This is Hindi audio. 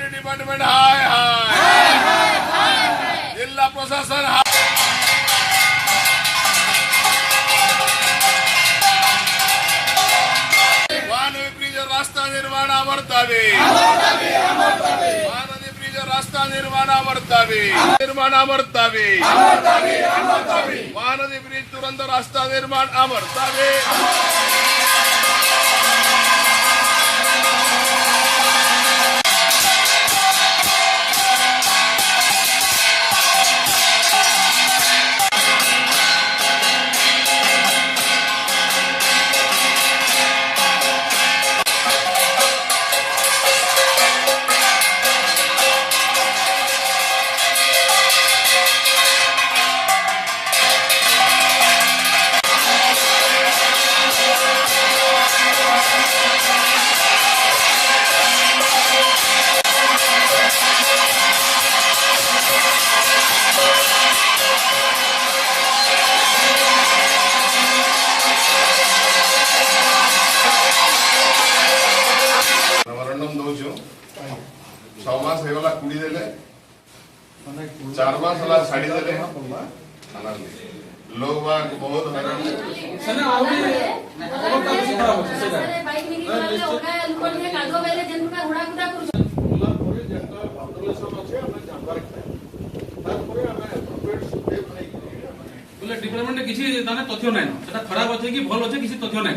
रेवेन्यू डिपार्टमेंट हाय हाय जिला प्रशासन हाय महानदी ब्रिज रास्ता निर्माण वर्तावे महानदी ब्रिज रास्ता निर्माण वर्तावे महानदी ब्रिज तुरंत रास्ता निर्माण वर्तावे दौचु 6 मास होगा कुड़ी देले 4 मास होला साड़ी देले लोग बाग बहुत हैरान डिपार्टमेंट किसी तथ्य ना खराब अच्छे कि भल अच्छे किसी तथ्य ना।